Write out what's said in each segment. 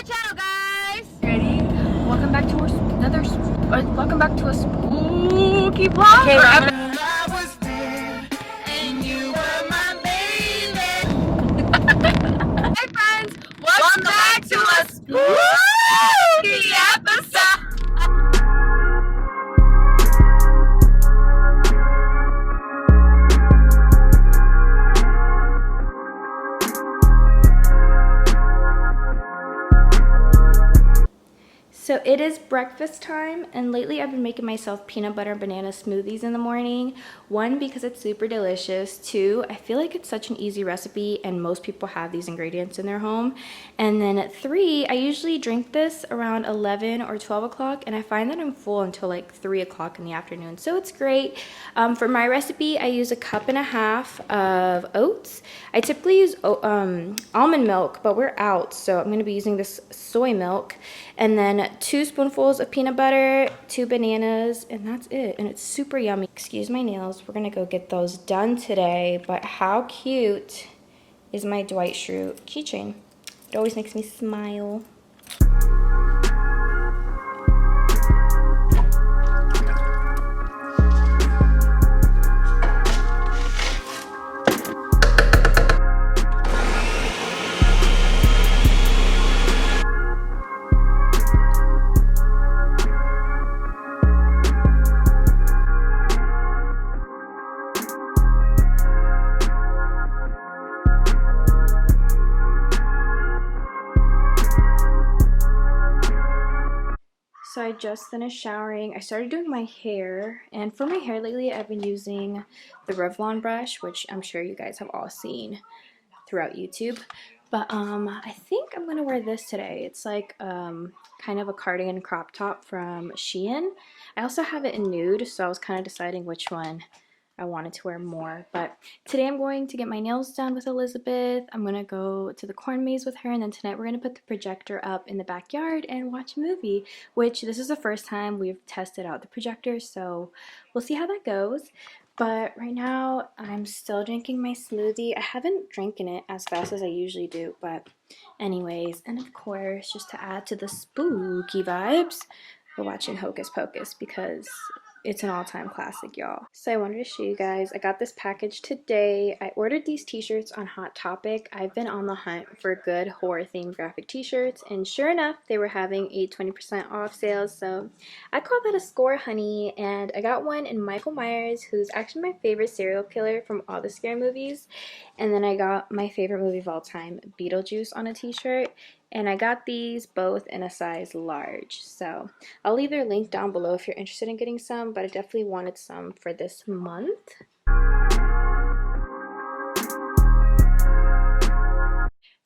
channel, guys. Ready? Welcome back to welcome back to a spooky vlog. Okay, I was there, and you were my baby. Hey friends, welcome back to a spooky episode. So it is breakfast time, and lately I've been making myself peanut butter and banana smoothies in the morning. One, because it's super delicious. Two, I feel like it's such an easy recipe and most people have these ingredients in their home. And then three, I usually drink this around 11 or 12 o'clock, and I find that I'm full until like 3 o'clock in the afternoon. So it's great. For my recipe, I use 1.5 cups of oats. I typically use almond milk, but we're out, so I'm going to be using this soy milk. And then 2 spoonfuls of peanut butter, 2 bananas, and that's it. And it's super yummy. Excuse my nails. We're going to go get those done today. But how cute is my Dwight Schrute keychain? It always makes me smile. So I just finished showering. I started doing my hair, and for my hair lately I've been using the Revlon brush, which I'm sure you guys have all seen throughout YouTube. But I think I'm gonna wear this today. It's like kind of a cardigan crop top from Shein. I also have it in nude, so I was kind of deciding which one I wanted to wear more. But today I'm going to get my nails done with Elizabeth. I'm gonna go to the corn maze with her, and then tonight we're gonna put the projector up in the backyard and watch a movie, which this is the first time we've tested out the projector, so we'll see how that goes. But right now I'm still drinking my smoothie. I haven't drinking it as fast as I usually do, but anyways, and of course, just to add to the spooky vibes, we're watching Hocus Pocus because it's an all-time classic, y'all. So I wanted to show you guys. I got this package today. I ordered these t-shirts on Hot Topic. I've been on the hunt for good horror-themed graphic t-shirts, and sure enough, they were having a 20% off sale, so I call that a score, honey. And I got one in Michael Myers, who's actually my favorite serial killer from all the scary movies. And then I got my favorite movie of all time, Beetlejuice, on a t-shirt. And I got these both in a size large, so I'll leave their link down below if you're interested in getting some, but I definitely wanted some for this month.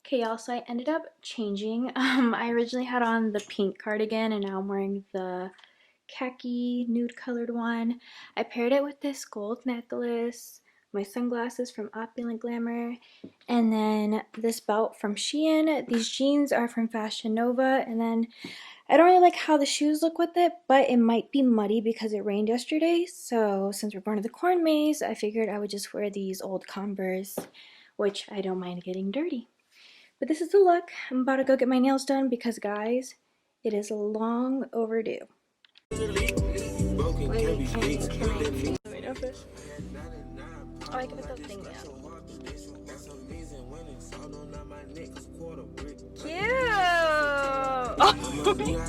Okay, y'all, so I ended up changing. I originally had on the pink cardigan, and now I'm wearing the khaki nude colored one. I paired it with this gold necklace, my sunglasses from Opulent Glamour, and then this belt from Shein. These jeans are from Fashion Nova, and then I don't really like how the shoes look with it, but it might be muddy because it rained yesterday, so since we're going to the corn maze, I figured I would just wear these old Converse, which I don't mind getting dirty. But this is the look. I'm about to go get my nails done because, guys, it is long overdue. Wait, oh, I can put the thing down. Cute! Oh. Cute.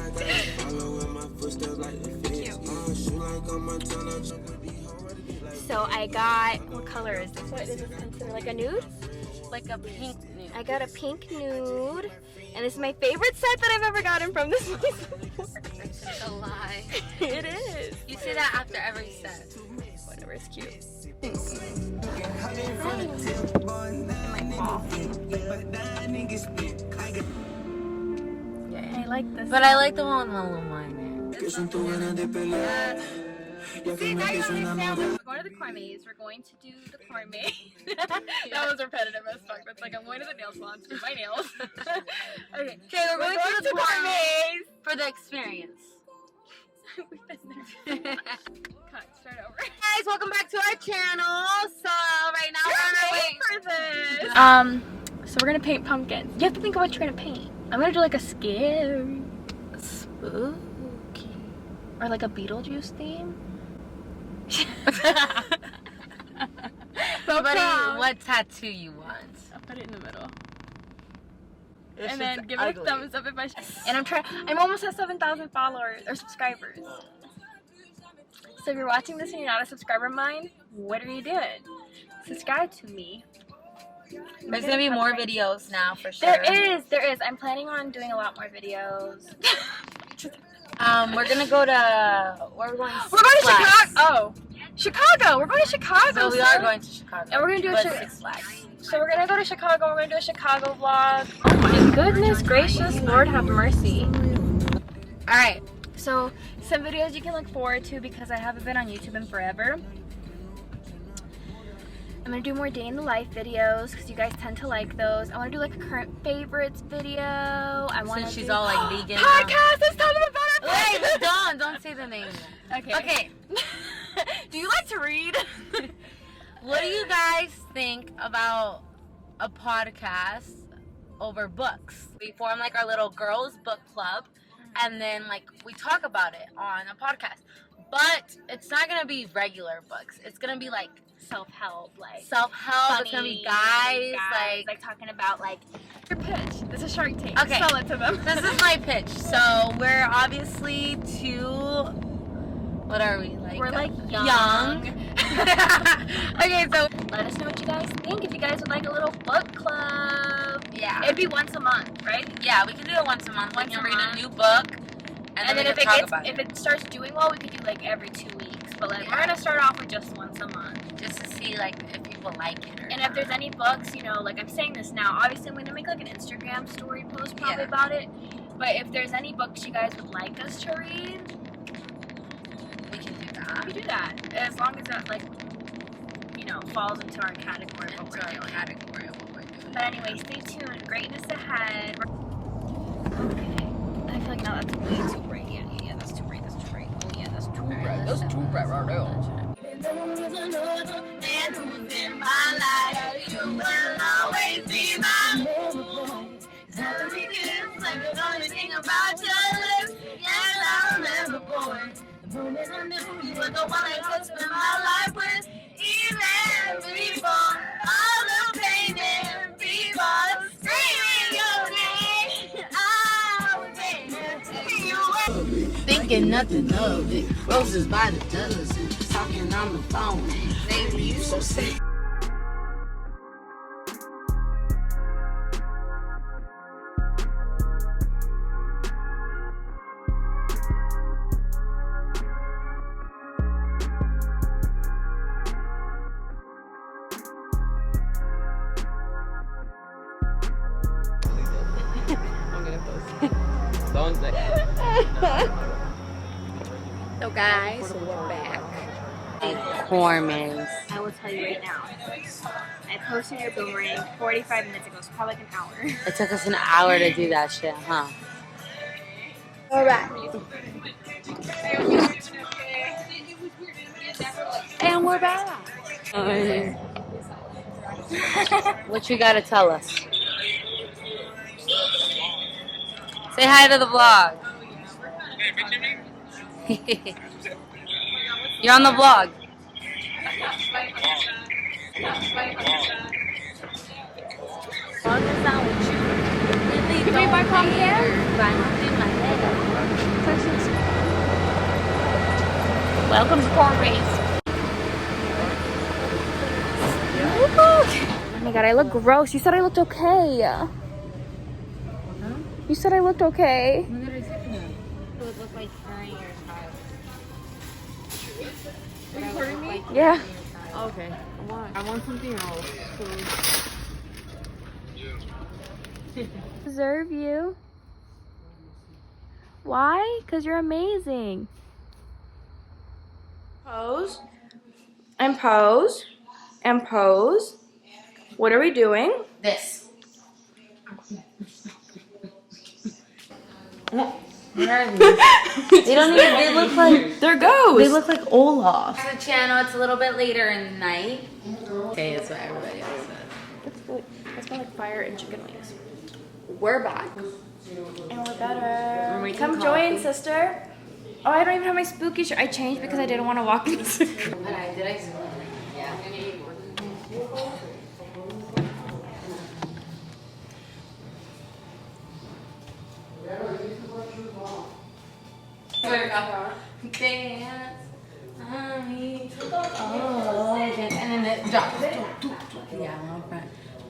So I got, what color is this? What is this considered? Like a nude? Like a pink nude. I got a pink nude, and this is my favorite set that I've ever gotten from this place before. It's a lie. It is. You say that after every set. Whatever, it's cute. I like this. But I like the one with the little liner. See, now you're understanding. We're going to the corn maze. We're going to do the corn maze. That was repetitive as fuck. That's like I'm going to the nail salon to do my nails. Okay, we're going to the corn maze for the experience. We've been there. Cut, start over. Guys, welcome back to our channel. So right now we're on our way for this. So we're gonna paint pumpkins. You have to think of what you're gonna paint. I'm gonna do like a scary Spooky. or like a Beetlejuice theme. What tattoo you want? I'll put it in the middle. This And then is give ugly. it a thumbs up if I and I'm almost at 7,000 followers or subscribers. So if you're watching this and you're not a subscriber of mine, what are you doing? Subscribe to me. There's gonna be more videos now for sure. There is. I'm planning on doing a lot more videos. We're gonna go to where are we going? We're going to Six Flags. Chicago. Oh, Chicago. We're going to Chicago. So we are going to Chicago. And we're gonna do a Six Flags. So we're gonna go to Chicago. We're gonna do a Chicago vlog. Oh my goodness gracious, Lord have mercy. All right. So some videos you can look forward to because I haven't been on YouTube in forever. I'm gonna do more day in the life videos because you guys tend to like those. I want to do like a current favorites video. I want to. Since she's all like vegan. Podcast. Let's talk about our Wait, don't say the name. Okay. Okay. Do you like to read? What do you guys think about a podcast over books? We form like our little girls book club, and then like we talk about it on a podcast. But it's not gonna be regular books. It's gonna be like Self-help, like it's gonna be guys like talking about like your pitch. This is Shark Tank. Okay. Sell it to them. This is my pitch. So we're obviously two. What are we like? We're like young. Okay, so let us know what you guys think. If you guys would like a little book club, yeah, it'd be once a month, right? Yeah, we can do it once a month. We Once can a read month. a new book, and then we can talk about if it starts doing well, we could do like every 2 weeks. But like we're gonna start off with just once a month, just to see like if people like it or and not. if there's any books, you know, like I'm saying this now. Obviously, I'm gonna make like an Instagram story post probably about it. But if there's any books you guys would like us to read, we can do that. we can do that as long as that like, you know, falls into our category of what we're doing. But anyway, stay tuned. Greatness ahead. Okay. I feel like now that's way too bright. Yeah, that's too bright. That's too bright. Oh yeah, that's too bright. That's too bright right now. Thinking nothing of it, roses by the dozen, talking on the phone, baby, you so sick. I'm gonna post. Don't say. So guys, we're back. Cormans. I will tell you right now. I posted your boomerang 45 minutes ago, so probably like an hour. It took us an hour to do that shit, huh? Alright. And we're back. What you gotta tell us? Say hi to the vlog. You're on the vlog. Can we buy coffee here? Welcome to Corn Race. Oh my god, I look gross. You said I looked okay. Huh? You said I looked okay. It would look like during your child. Recording me? Yeah. Okay. Why? I want something else. Deserve you. Why? Because you're amazing. Pose. And pose. And pose. What are we doing? This. They don't even. They look like. There goes. They look like Olaf. The channel. It's a little bit later in the night. Okay, that's what everybody else said. It smells like fire and chicken wings. We're back. And we're better. We're making Come join, sister. Oh, I don't even have my spooky shirt. I changed because I didn't want to walk in. Did I? Yeah. Dance. Oh, dance. And then it drops. Yeah, one front,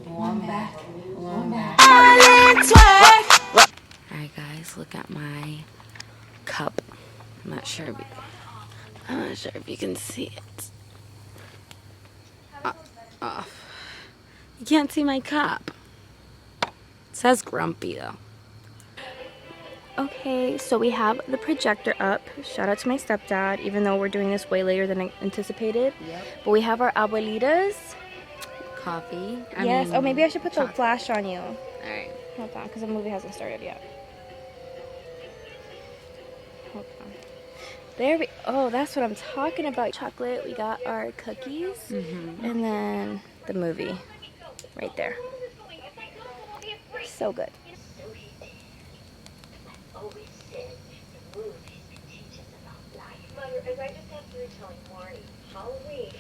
one back, one back. Alright guys, look at my cup. I'm not sure if you can see it. Off. You can't see my cup. It says grumpy though. Okay, so we have the projector up. Shout out to my stepdad, even though we're doing this way later than anticipated. Yep. But we have our abuelitas. Coffee. Yes. Oh, maybe I should put the chocolate. flash on you. Alright. Hold on, because the movie hasn't started yet. Hold on. There we. Oh, that's what I'm talking about. Chocolate. We got our cookies, and then the movie, right there. So good. Mother, as I just got through telling Marty, Halloween